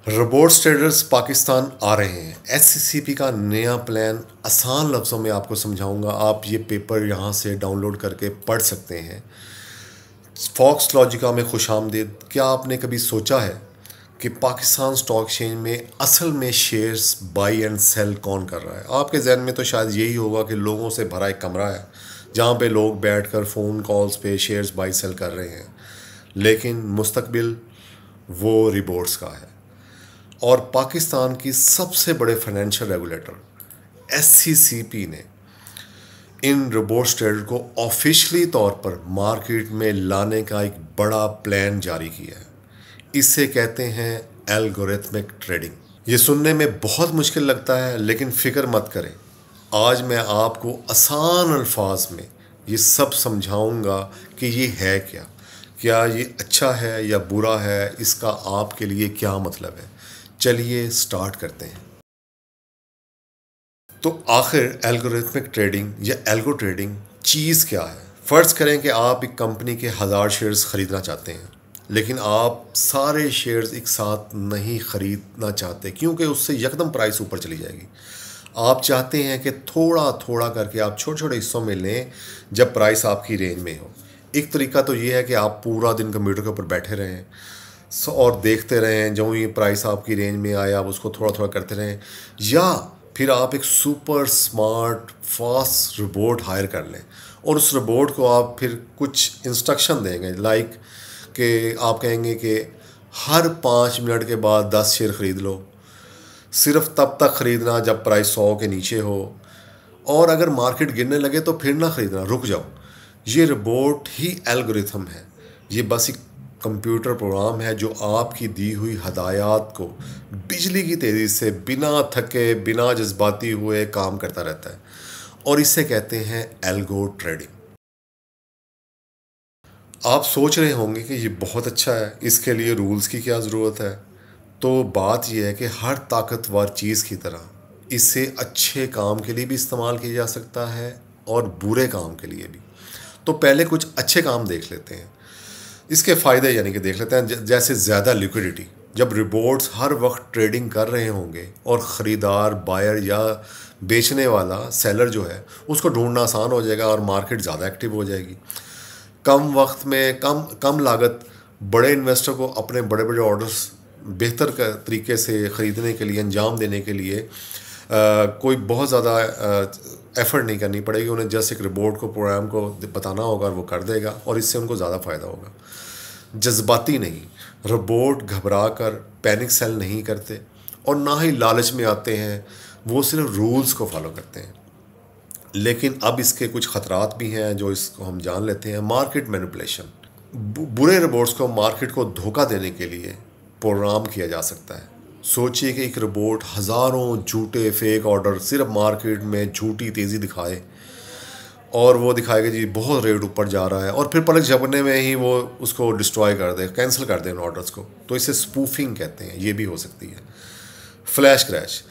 Robots traders Pakistan आ रहे हैं। SCCP का नया प्लान आसान लफ्ज़ों में आपको समझाऊंगा। आप ये पेपर यहाँ से डाउनलोड करके पढ़ सकते हैं। फॉक्स लॉजिका में खुशामदीद। क्या आपने कभी सोचा है कि पाकिस्तान स्टॉक एक्सचेंज में असल में शेयर्स बाई एंड सेल कौन कर रहा है? आपके जहन में तो शायद यही होगा कि लोगों से भरा एक कमरा है जहाँ पे लोग बैठकर फ़ोन कॉल्स पे शेयर्स बाई सेल कर रहे हैं, लेकिन मुस्तकबिल वो रिपोर्ट्स का है। और पाकिस्तान की सबसे बड़े फाइनेंशियल रेगुलेटर एससीसीपी ने इन रोबोट्स ट्रेडर को ऑफिशियली तौर पर मार्केट में लाने का एक बड़ा प्लान जारी किया है। इसे कहते हैं एल्गोरिथमिक ट्रेडिंग। ये सुनने में बहुत मुश्किल लगता है, लेकिन फिक्र मत करें, आज मैं आपको आसान अल्फाज में ये सब समझाऊंगा कि ये है क्या, क्या ये अच्छा है या बुरा है, इसका आपके लिए क्या मतलब है। चलिए स्टार्ट करते हैं। तो आखिर एल्गोरिथमिक ट्रेडिंग या एल्गो ट्रेडिंग चीज़ क्या है? फ़र्ज़ करें कि आप एक कंपनी के 1000 शेयर्स ख़रीदना चाहते हैं, लेकिन आप सारे शेयर्स एक साथ नहीं ख़रीदना चाहते क्योंकि उससे यकदम प्राइस ऊपर चली जाएगी। आप चाहते हैं कि थोड़ा थोड़ा करके आप छोटे छोटे हिस्सों में लें जब प्राइस आपकी रेंज में हो। एक तरीका तो ये है कि आप पूरा दिन कंप्यूटर के ऊपर बैठे रहें और देखते रहें, जो ये प्राइस आपकी रेंज में आए आप उसको थोड़ा थोड़ा करते रहें, या फिर आप एक super smart fast robot hire कर लें और उस रोबोट को आप फिर कुछ इंस्ट्रक्शन देंगे, लाइक कि आप कहेंगे कि हर 5 मिनट के बाद 10 शेयर ख़रीद लो, सिर्फ तब तक ख़रीदना जब प्राइस 100 के नीचे हो, और अगर मार्केट गिरने लगे तो फिर ना ख़रीदना, रुक जाओ। ये रोबोट ही एल्गोरिथम है। ये बस एक कंप्यूटर प्रोग्राम है जो आपकी दी हुई हदायत को बिजली की तेज़ी से बिना थके बिना जज्बाती हुए काम करता रहता है, और इसे कहते हैं एल्गो ट्रेडिंग। आप सोच रहे होंगे कि ये बहुत अच्छा है, इसके लिए रूल्स की क्या ज़रूरत है? तो बात यह है कि हर ताकतवर चीज़ की तरह इसे अच्छे काम के लिए भी इस्तेमाल किया जा सकता है और बुरे काम के लिए भी। तो पहले कुछ अच्छे काम देख लेते हैं, इसके फ़ायदे यानी कि देख लेते हैं। जैसे ज़्यादा लिक्विडिटी। जब रोबोट्स हर वक्त ट्रेडिंग कर रहे होंगे और ख़रीदार बायर या बेचने वाला सेलर जो है उसको ढूंढना आसान हो जाएगा और मार्केट ज़्यादा एक्टिव हो जाएगी। कम वक्त में कम लागत बड़े इन्वेस्टर को अपने बड़े बड़े ऑर्डर्स बेहतर तरीके से ख़रीदने के लिए, अंजाम देने के लिए कोई बहुत ज़्यादा एफ़र्ट नहीं करनी पड़ेगी। उन्हें जस्ट एक रोबोट को, प्रोग्राम को बताना होगा और वो कर देगा, और इससे उनको ज़्यादा फ़ायदा होगा। जज्बाती नहीं, रोबोट घबरा कर पैनिक सेल नहीं करते और ना ही लालच में आते हैं, वो सिर्फ रूल्स को फॉलो करते हैं। लेकिन अब इसके कुछ ख़तरात भी हैं जो इसको हम जान लेते हैं। Market manipulation. बुरे रोबोट्स को मार्केट को धोखा देने के लिए प्रोग्राम किया जा सकता है। सोचिए कि एक रोबोट हज़ारों झूठे फेक ऑर्डर सिर्फ मार्केट में झूठी तेज़ी दिखाए, और वो दिखाएगा जी बहुत रेट ऊपर जा रहा है, और फिर पलक झपकने में ही वो उसको डिस्ट्रॉय कर दे, कैंसिल कर दे उन ऑर्डर्स को। तो इसे स्पूफिंग कहते हैं, ये भी हो सकती है। Flash crash.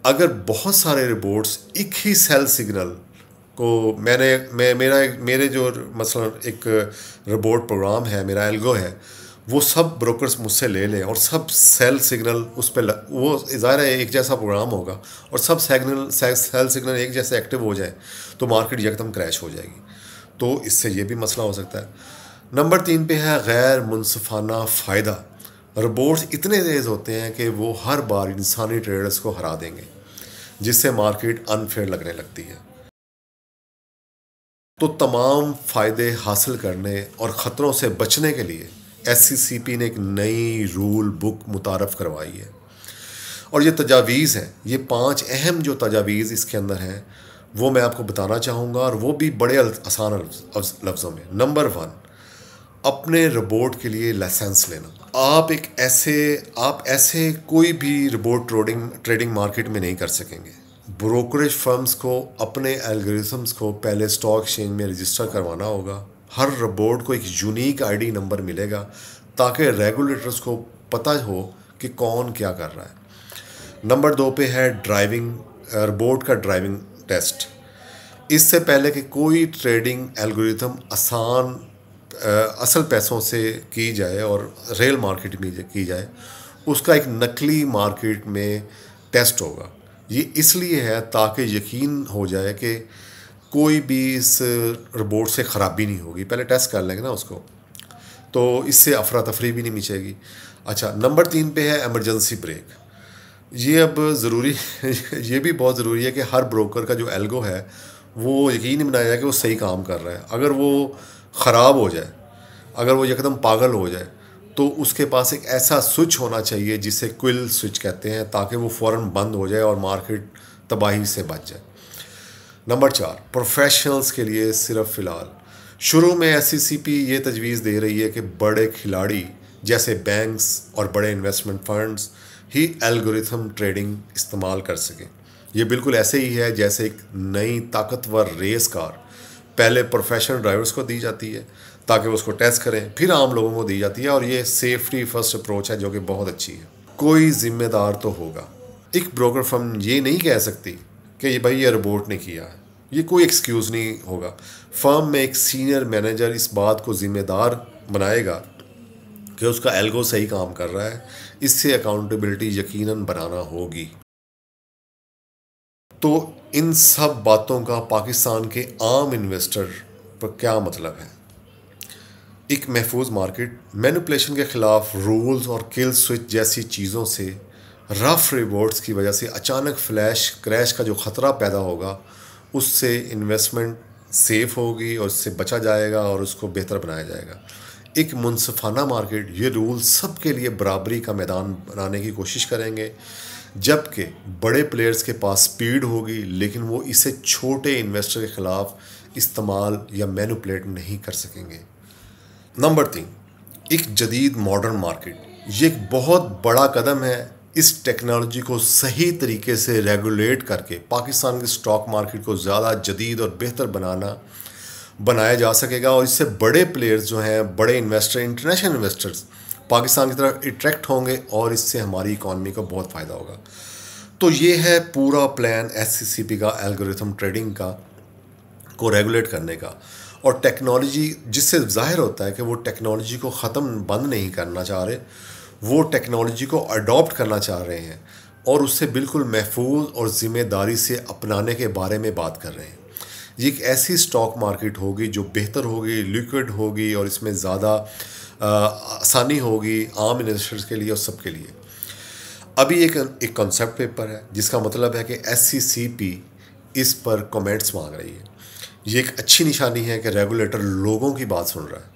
अगर बहुत सारे रोबोट्स एक ही सेल सिग्नल को मेरे जो मसलन एक रोबोट प्रोग्राम है, मेरा एल्गो है, वो सब ब्रोकर्स मुझसे ले लें और सब सेल सिग्नल उस पर वो ज़ाहिर है एक जैसा प्रोग्राम होगा, और सब सेल सिग्नल एक जैसे एक्टिव हो जाए तो मार्केट एकदम क्रैश हो जाएगी। तो इससे ये भी मसला हो सकता है। नंबर 3 पे है गैर मुनसिफाना फ़ायदा। रोबोट्स इतने तेज़ होते हैं कि वो हर बार इंसानी ट्रेडर्स को हरा देंगे, जिससे मार्केट अनफेयर लगने लगती है। तो तमाम फ़ायदे हासिल करने और ख़तरों से बचने के लिए एससीसीपी ने एक नई रूल बुक मुतारफ़ करवाई है, और ये तजावीज़ हैं। ये 5 अहम जो तजावीज़ इसके अंदर हैं वो मैं आपको बताना चाहूँगा, और वो भी बड़े आसान लफ्ज़ों में। नंबर 1, अपने रोबोट के लिए लाइसेंस लेना। आप ऐसे कोई भी रोबोट ट्रेडिंग मार्केट में नहीं कर सकेंगे। ब्रोकरेज फर्म्स को अपने एल्गोरिथम्स को पहले स्टॉक एक्सचेंज में रजिस्टर करवाना होगा। हर रोबोट को एक यूनिक आईडी नंबर मिलेगा ताकि रेगुलेटर्स को पता हो कि कौन क्या कर रहा है। नंबर 2 पे है रोबोट का ड्राइविंग टेस्ट। इससे पहले कि कोई ट्रेडिंग एल्गोरिथम असल पैसों से की जाए और रियल मार्केट में की जाए, उसका एक नकली मार्केट में टेस्ट होगा। ये इसलिए है ताकि यकीन हो जाए कि कोई भी इस रिपोर्ट से ख़राबी नहीं होगी, पहले टेस्ट कर लेंगे ना उसको, तो इससे अफरा तफरी भी नहीं मचेगी। अच्छा, नंबर 3 पे है इमरजेंसी ब्रेक। ये अब ज़रूरी ये भी बहुत ज़रूरी है कि हर ब्रोकर का जो एल्गो है वो यकीन बनाया जाए कि वो सही काम कर रहा है। अगर वो ख़राब हो जाए, अगर वो एकदम पागल हो जाए, तो उसके पास एक ऐसा स्विच होना चाहिए जिसे क्विल स्विच कहते हैं, ताकि वो फ़ौरन बंद हो जाए और मार्केट तबाही से बच जाए। नंबर 4, प्रोफेशनल्स के लिए सिर्फ फ़िलहाल शुरू में SCCP ये तजवीज़ दे रही है कि बड़े खिलाड़ी जैसे बैंक्स और बड़े इन्वेस्टमेंट फंड्स ही एल्गोरिथम ट्रेडिंग इस्तेमाल कर सकें। ये बिल्कुल ऐसे ही है जैसे एक नई ताकतवर रेस कार पहले प्रोफेशनल ड्राइवर्स को दी जाती है ताकि वो उसको टेस्ट करें, फिर आम लोगों को दी जाती है, और ये सेफ्टी फर्स्ट अप्रोच है जो कि बहुत अच्छी है। कोई जिम्मेदार तो होगा। एक ब्रोकर फर्म ये नहीं कह सकती कि ये भाई ये रिपोर्ट ने किया है, ये कोई एक्सक्यूज़ नहीं होगा। फर्म में एक सीनियर मैनेजर इस बात को ज़िम्मेदार बनाएगा कि उसका एल्गो सही काम कर रहा है। इससे अकाउंटेबिलिटी यकीनन बनाना होगी। तो इन सब बातों का पाकिस्तान के आम इन्वेस्टर पर क्या मतलब है? एक महफूज मार्केट, मैनिपुलेशन के ख़िलाफ़ रूल्स और किल स्विच जैसी चीज़ों से, रफ रिवॉर्ड्स की वजह से अचानक फ्लैश क्रैश का जो ख़तरा पैदा होगा, उससे इन्वेस्टमेंट सेफ़ होगी और उससे बचा जाएगा और उसको बेहतर बनाया जाएगा। एक मुनसफ़ाना मार्केट ये रूल सब के लिए बराबरी का मैदान बनाने की कोशिश करेंगे, जबकि बड़े प्लेयर्स के पास स्पीड होगी लेकिन वो इसे छोटे इन्वेस्टर के ख़िलाफ़ इस्तेमाल या मैनिपुलेट नहीं कर सकेंगे। नंबर 3, एक जदीद मॉडर्न मार्केट। ये एक बहुत बड़ा कदम है। इस टेक्नोलॉजी को सही तरीके से रेगुलेट करके पाकिस्तान के स्टॉक मार्केट को ज़्यादा जदीद और बेहतर बनाया जा सकेगा, और इससे बड़े प्लेयर्स जो हैं, बड़े इन्वेस्टर, इंटरनेशनल इन्वेस्टर्स पाकिस्तान की तरफ अट्रैक्ट होंगे और इससे हमारी इकॉनमी को बहुत फ़ायदा होगा। तो ये है पूरा प्लान SCCP का एल्गोरिथम ट्रेडिंग का को रेगुलेट करने का। और टेक्नोलॉजी, जिससे ज़ाहिर होता है कि वो टेक्नोलॉजी को ख़त्म बंद नहीं करना चाह रहे, वो टेक्नोलॉजी को अडॉप्ट करना चाह रहे हैं और उससे बिल्कुल महफूज और ज़िम्मेदारी से अपनाने के बारे में बात कर रहे हैं। ये एक ऐसी स्टॉक मार्केट होगी जो बेहतर होगी, लिक्विड होगी, और इसमें ज़्यादा आसानी होगी आम इन्वेस्टर्स के लिए और सबके लिए। अभी एक कॉन्सेप्ट पेपर है जिसका मतलब है कि SCCP इस पर कमेंट्स मांग रही है। ये एक अच्छी निशानी है कि रेगुलेटर लोगों की बात सुन रहा है।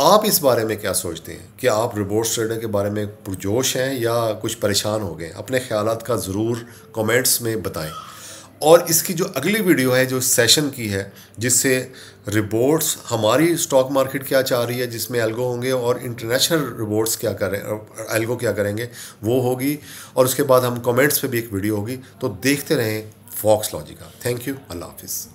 आप इस बारे में क्या सोचते हैं? कि आप रिपोर्ट ट्रेडर के बारे में पुरजोश हैं या कुछ परेशान हो गए? अपने ख्यालात का ज़रूर कमेंट्स में बताएं। और इसकी जो अगली वीडियो है जो सेशन की है, जिससे रिपोर्ट्स हमारी स्टॉक मार्केट क्या चाह रही है, जिसमें एल्गो होंगे, और इंटरनेशनल रिपोर्ट्स क्या करें, एल्गो क्या करेंगे, वो होगी। और उसके बाद हम कमेंट्स पे भी एक वीडियो होगी। तो देखते रहें फॉक्स लॉजिका। Thank you. अल्लाह हाफिज़।